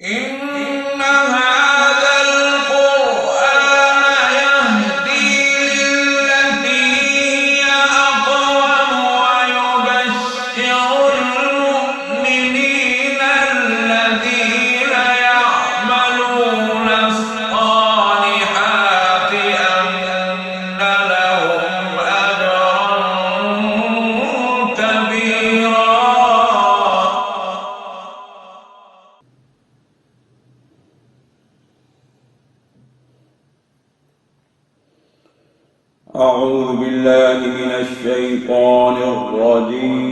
إن هذا القرآن يهدي للتي هي أقوم ويبشر المؤمنين الذين يعملون الصالحات أن لهم أجرا كبيرا. أعوذ بالله من الشيطان الرجيم.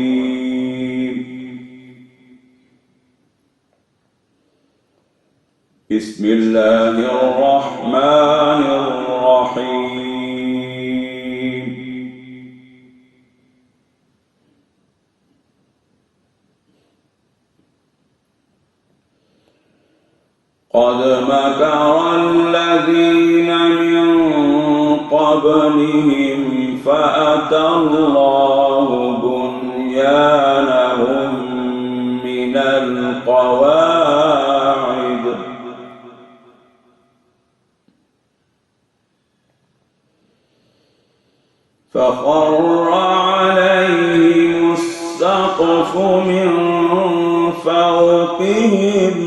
بسم الله الرحمن الرحيم. قد مكر الذين من قبلهم فأتى الله بنيانهم من القواعد فخر عليهم السقف من فوقهم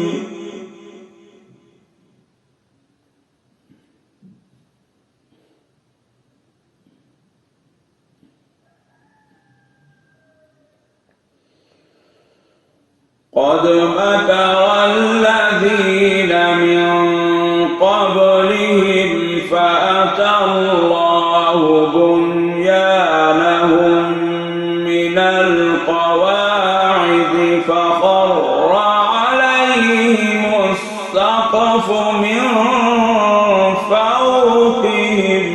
قد مكر الذين من قبلهم فأتى الله بنيانهم من القواعد فخر عليهم السقف من فوقهم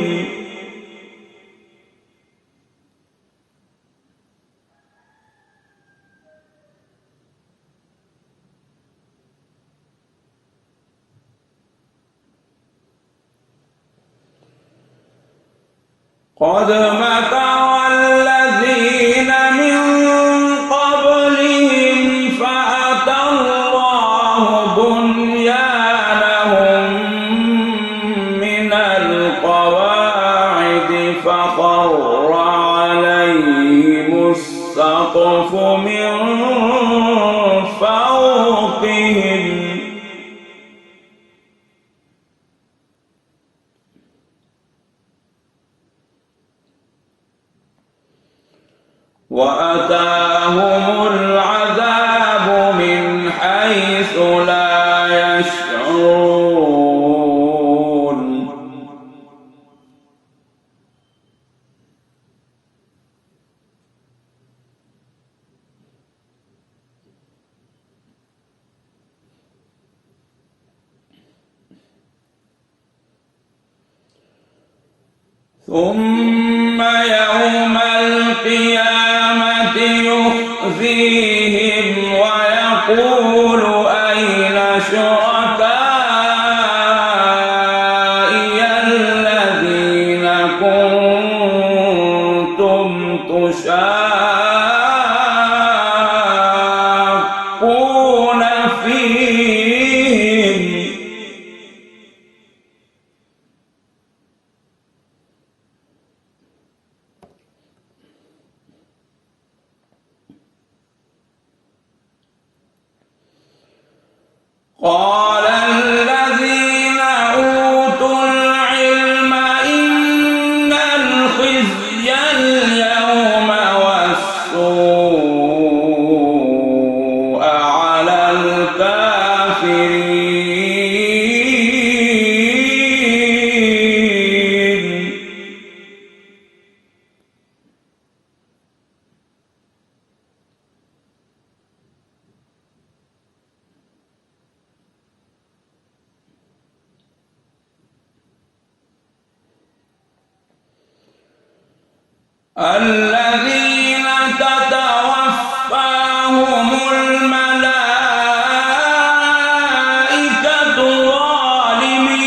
قد مكر الذين من قبلهم فأتى الله بنيانهم من القواعد فخر عليهم السقف من فوقهم وأتاهم العذاب من حيث لا يشعرون ثم يوم القيامة يخزيهم ويقول أين شركائي الذين كنتم تشاقون فيهم قال الذين أوتوا العلم إن الخزي اليوم والسوء على الكافرين الذين تتوفاهم الملائكة ظالمي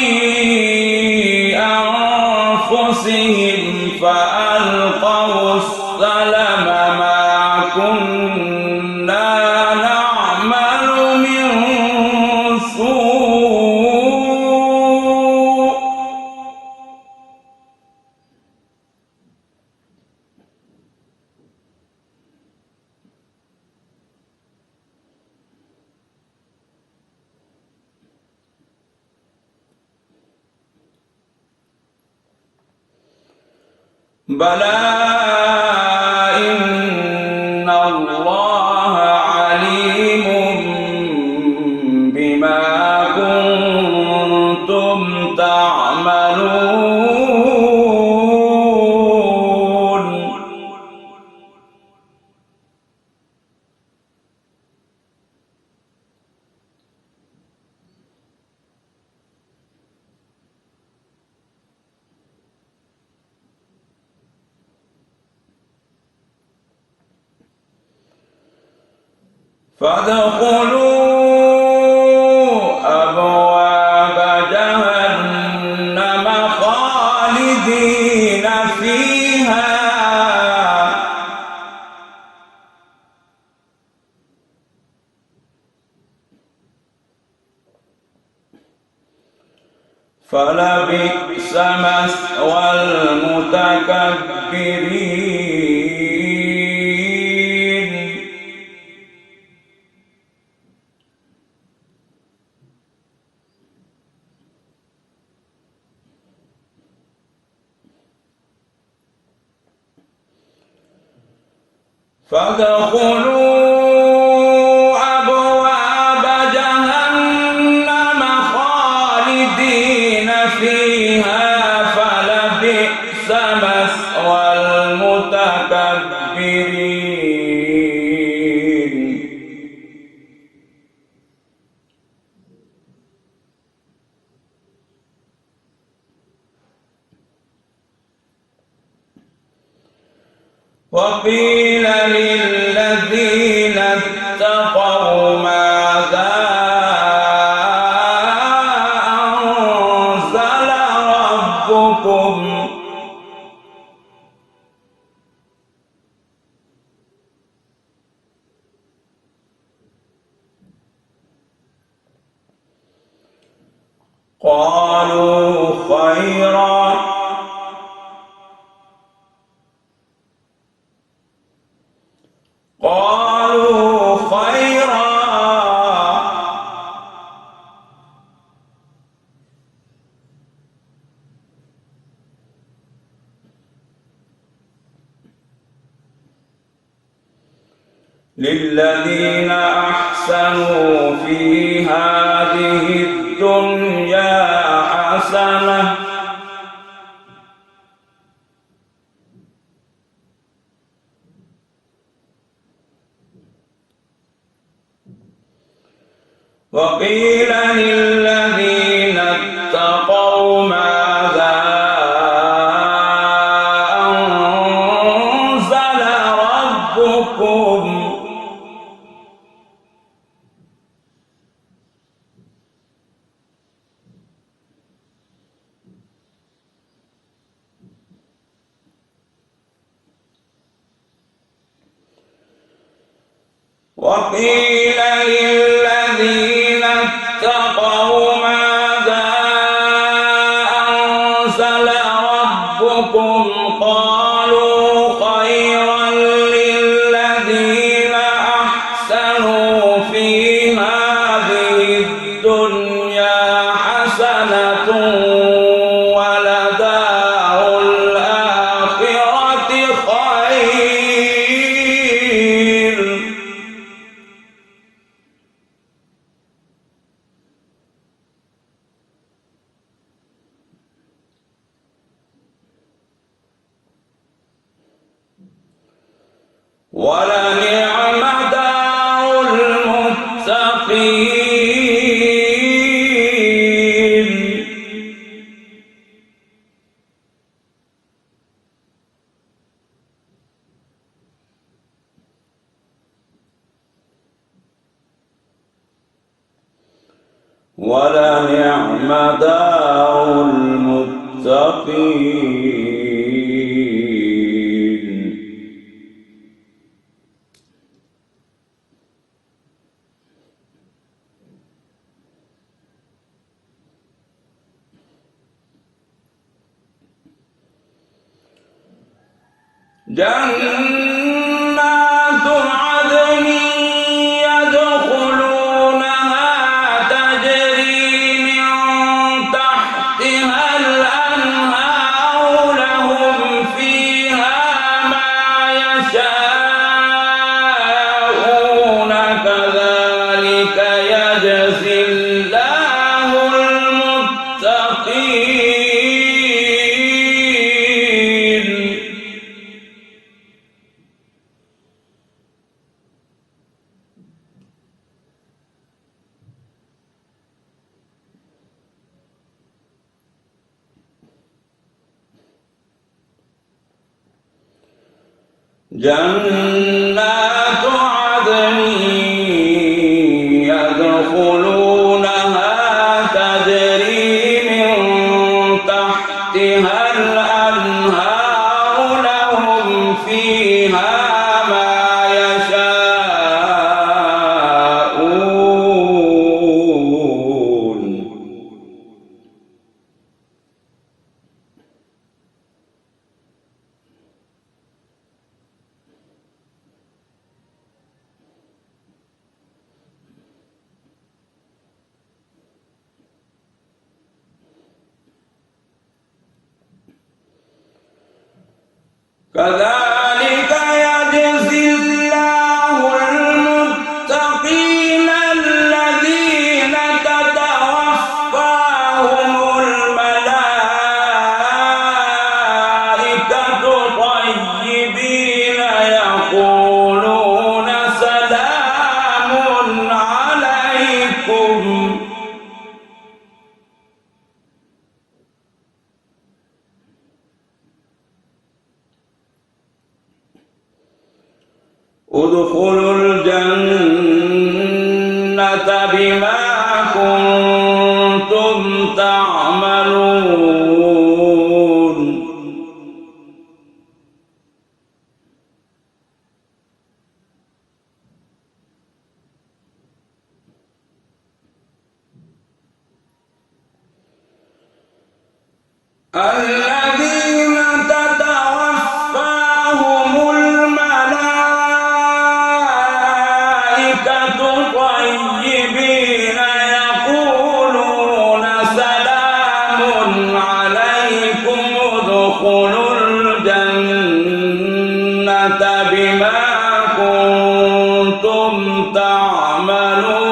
أنفسهم فألقوا السلم ما كنا نعمل من بلى إن الله عليم بما كنتم تعملون. فادخلوا أبواب جهنم خالدين فيها فلبئس مثوى المتكبرين. فادخلوا أبواب جهنم خالدين فيها فلبئس مثوى المتكبرين. وقيل للذين اتقوا ماذا أنزل ربكم قالوا خيرا للذين أحسنوا في هذه الدنيا حسنة وقيل للذين اتقوا ماذا أنزل ربكم وقيل للذين اتقوا ماذا أنزل ربكم قالوا خيرا للذين أحسنوا في هذه الدنيا حسنة ولدار الآخرة خير. ولنعم دار المتقين. ولنعم دار المتقين. جنات عدن يدخلونها تجري من تحتها الأنهار لهم فيها جنات عدن يدخلونها تجري من تحتها الأنهار لهم فيها ما يشاءون كذلك يجزي الله المتقين الذين تتوفاهم الملائكة طيبين يقولون سلام عليكم ادخلوا الجنة بما كنتم تعملون الذين تتوفاهم الملائكة طيبين يقولون سلام عليكم ادخلوا الجنة بما كنتم تعملون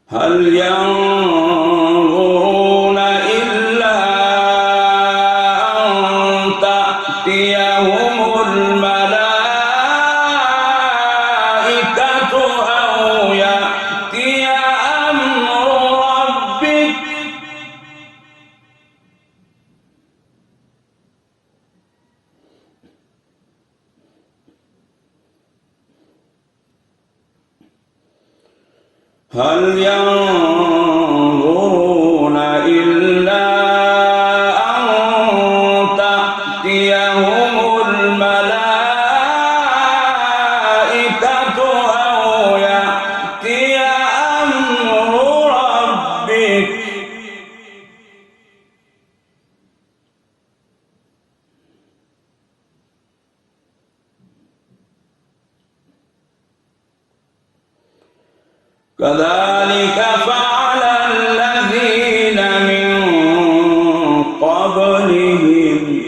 هل ينظرون إلا أن تأتيهم الملائكة أو يأتي أمر ربك هل ينظرون إلا أن تأتيهم الملائكة أو يأتي أمر ربك كذلك فعل الذين من قبلهم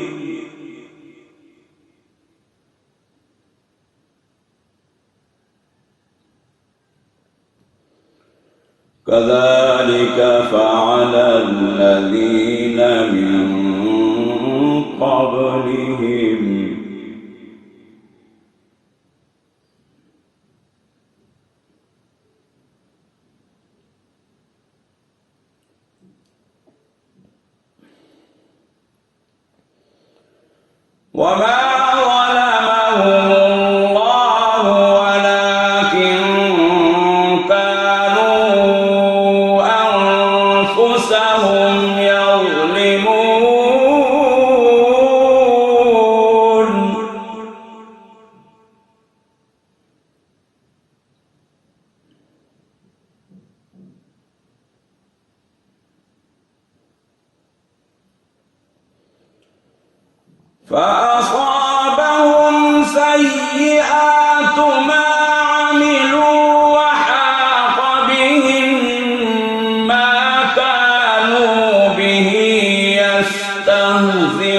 كذلك فعل الذين من قبلهم وما ظلمهم الله ولكن كانوا أنفسهم يظلمون فأصابهم سيئات ما عملوا وحاق بهم ما كانوا به يستهزئون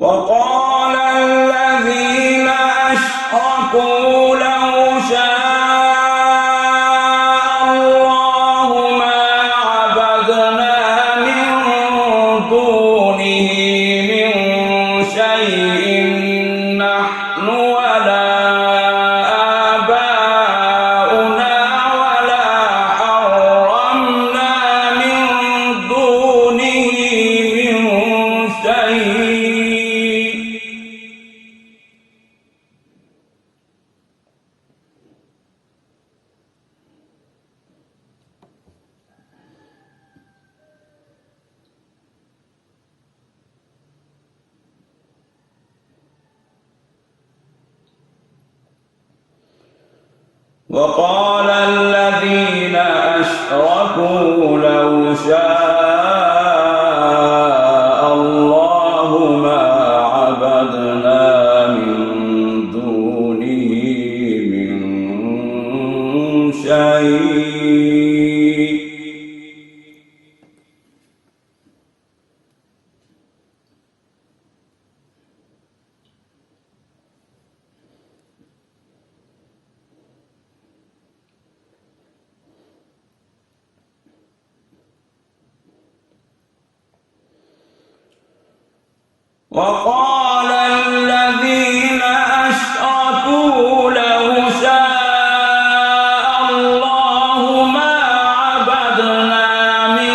وقال الذين أشركوا لو شاء الله ما عبدنا من دونه من شيء نحن ولا آباؤنا ولا حرمنا من دونه من شيء. وقال الذين أشركوا لو شاء الله ما عبدنا من دونه من شيء. وقال الذين أشركوا لو شاء الله ما عبدنا من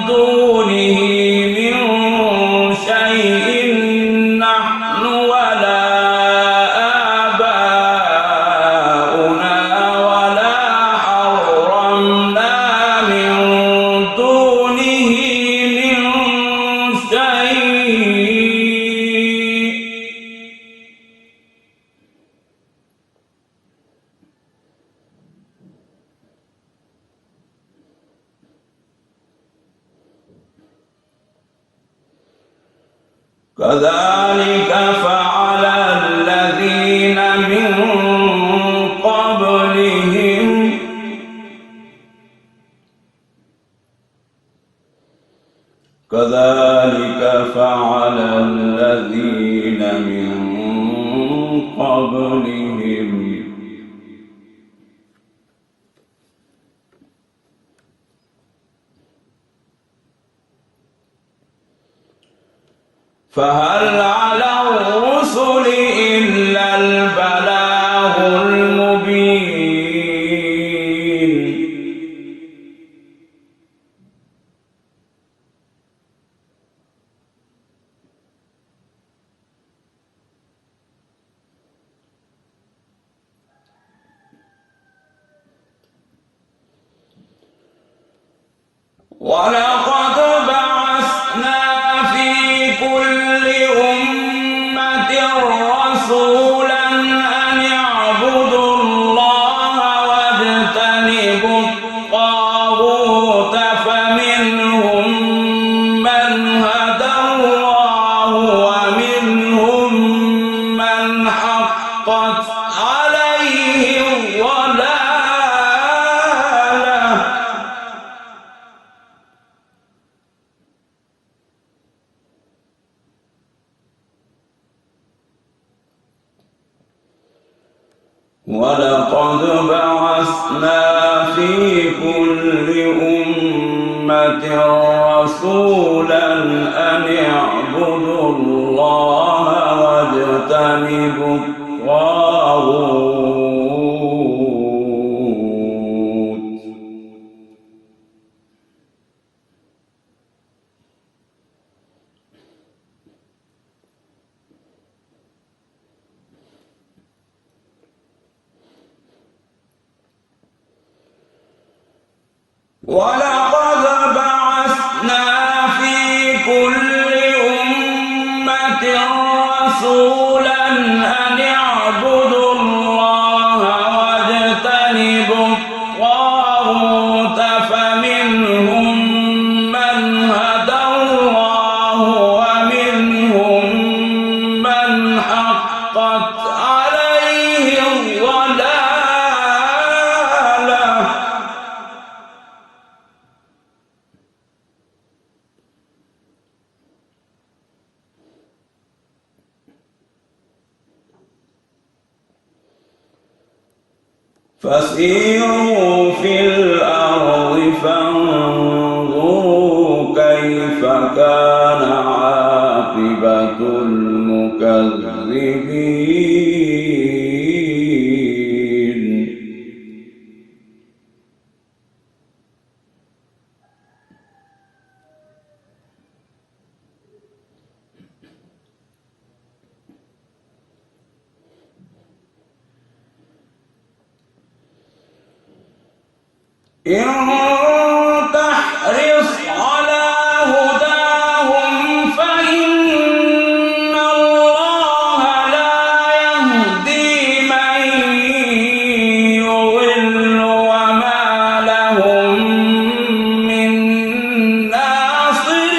دونه من شيء نحن ولا آباؤنا ولا حرمنا من دونه من شيء. كذلك فعل الذين من قبلهم كذلك فعل الذين من قبلهم فهل على الرسل إلا البلاغ المبين. ولقد بعثنا في كل أمة رسولا أن اعبدوا الله واجتنبوا الطاغوت فمنهم من هدى الله ومنهم من حقت عليه الضلالة. ولقد بعثنا في كل أمة رسولا أن اعبدوا الله واجتنبوا الطاغوت. ولقد بعثنا في كل أمة رسولا أن اعبدوا الله واجتنبوا الطاغوت فمنهم من هدى الله ومنهم من حقت عليه الضلالة. فسيروا في الأرض فانظروا كيف كان عاقبة المكذبين. إن تحرص على هداهم فإن الله لا يهدي من يضل وما لهم من ناصرين.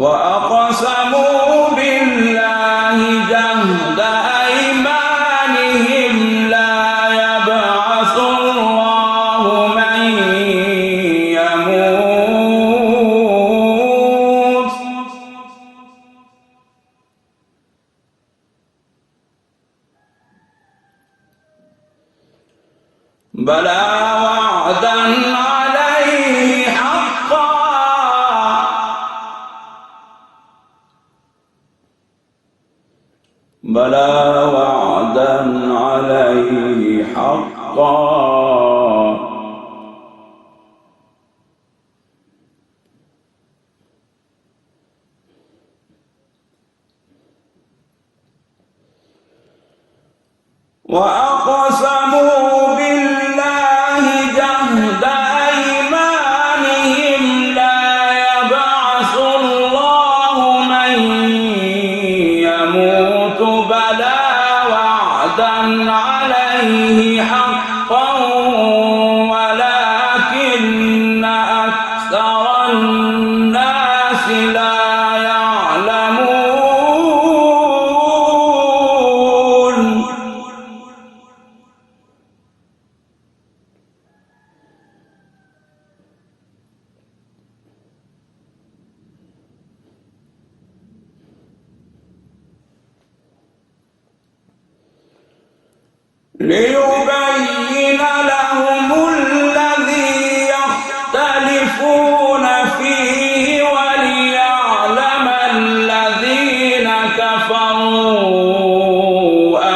وأقسموا بالله جهد أيمانهم لا يبعث الله من يموت بلى وعدا عليه حقا بلى وعدا عليه حقا وأقسموا بالله جهد أيمانهم لا يبعث الله من يموت بلى وعدا عليه حقا ولكن أكثر الناس لا يعلمون. ليبين لهم الذي يختلفون فيه وليعلم الذين كفروا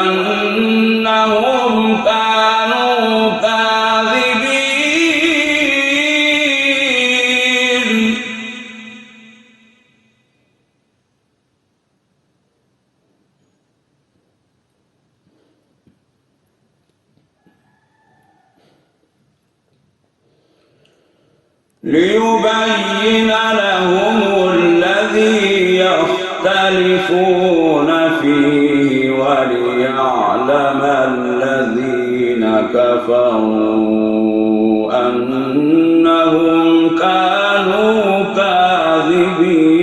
أنهم كانوا كاذبين. ليبين لهم الذي يختلفون فيه وليعلم الذين كفروا أنهم كانوا كاذبين.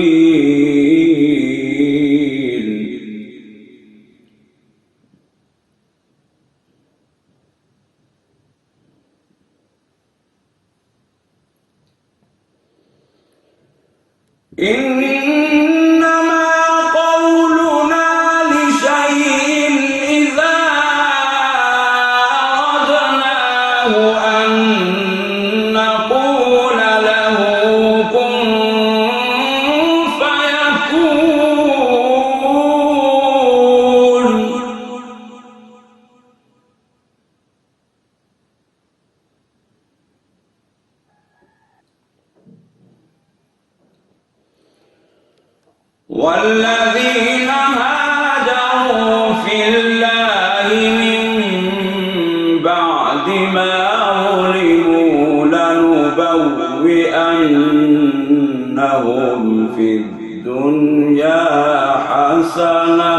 إنما قولنا لشيء إذا أردناه أن نقول له كن فيكون. والذين هاجروا في الله من بعد ما ظلموا لنبوئنهم في الدنيا حسنة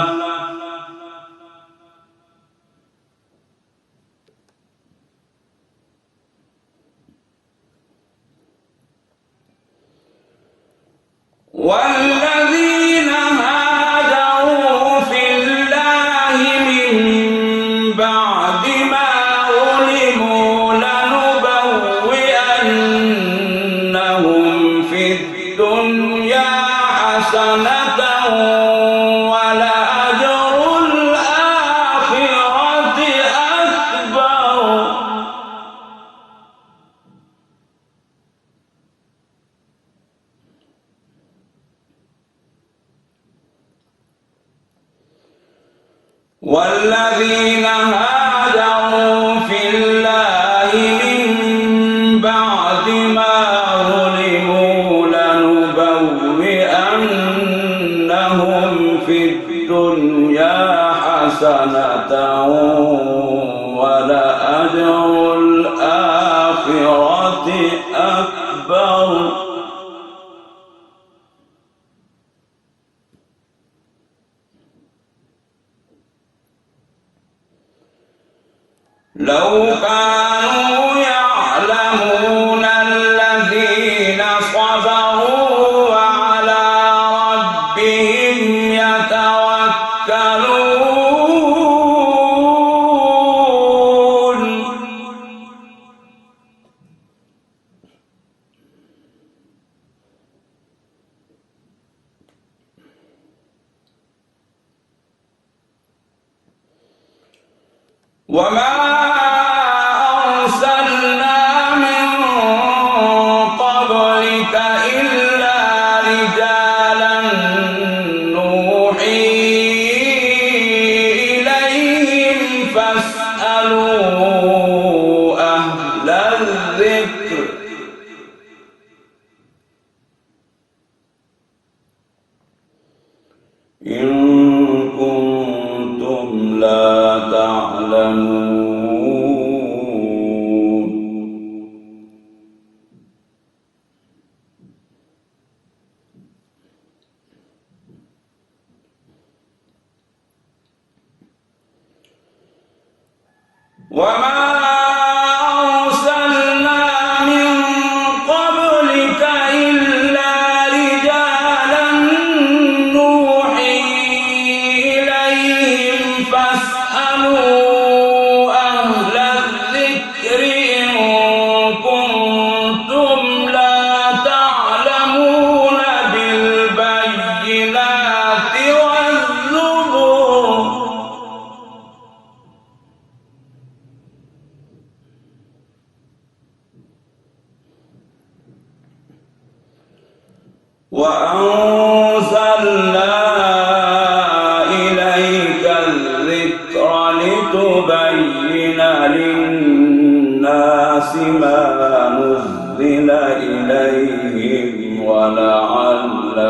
والذين هاجروا في الله من بعد ما والذين هاجروا في الله من بعد ما ظلموا لنبوئنهم في الدنيا حسنة ولأجر الآخرة أكبر لو كانوا يعلمون الذين صبروا وعلى ربهم يتوكلون وما أرسلنا من قبلك إلا رجالا نوحي إليهم فاسألوا أهل الذكر إن كنتم لا تعلمون وما أرسلنا من قبلك إلا رجالا نوحي إليهم فاسألوا أهل الذكر إن كنتم لا تعلمون بالبينات والزبر وأنزلنا إليك الذكر لتبين للناس ما نزل إليهم ولعلهم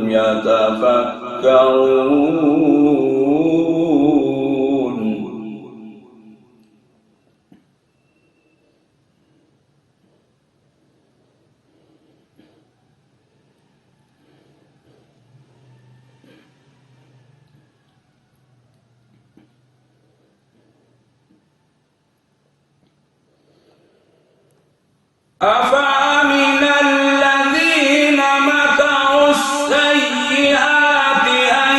يتفكرون أفأمن الذين مكروا السيئات أن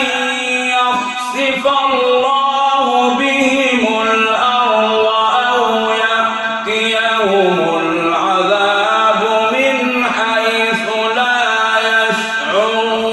يخسف الله بهم الأرض أو يأتيهم العذاب من حيث لا يشعرون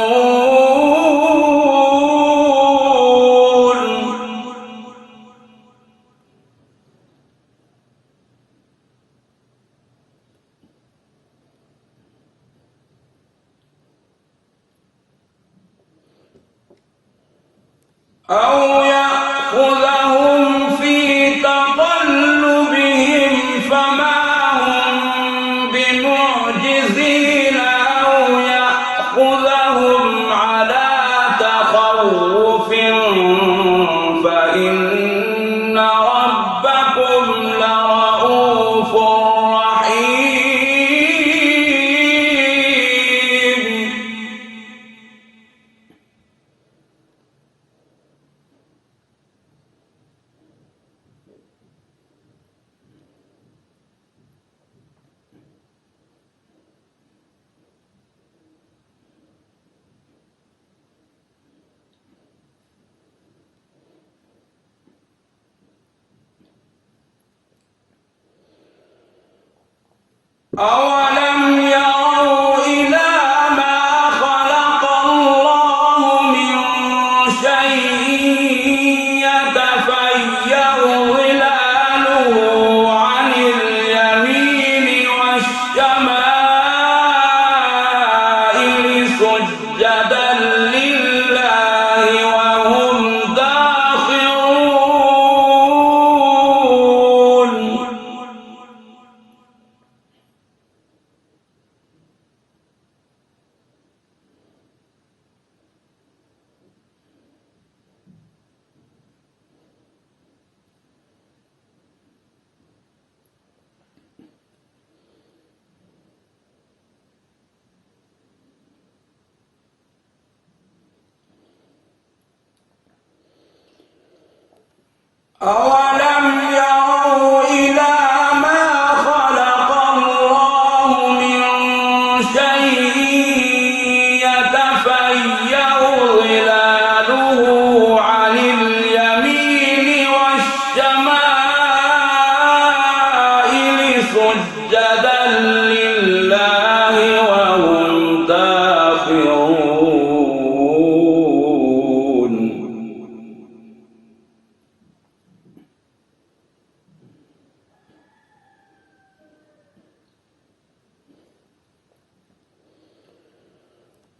أو يأخذهم في تقلبهم فما هم بمعجزين أو يأخذهم على تخوف فإن ربكم لرؤوف رحيم أولم يروا إلى ما خلق الله من شيء يتفيأ ظلاله عن اليمين والشمائل سجدا لله وهم داخرون أولم يروا إلى ما خلق الله من شيء يتفيأ ظلاله عن اليمين والشمائل سجدا لله وهم داخرون.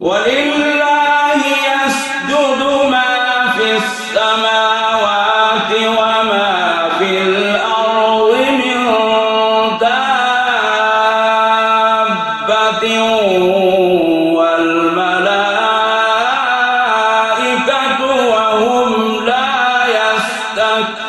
ولله يسجد ما في السماوات وما في الأرض من دابة والملائكة وهم لا يستكبرون.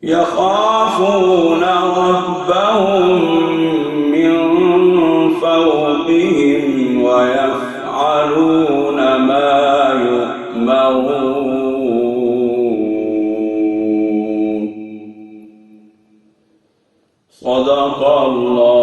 يخافون ربهم من فوقهم ويفعلون ما يؤمرون. صدق الله.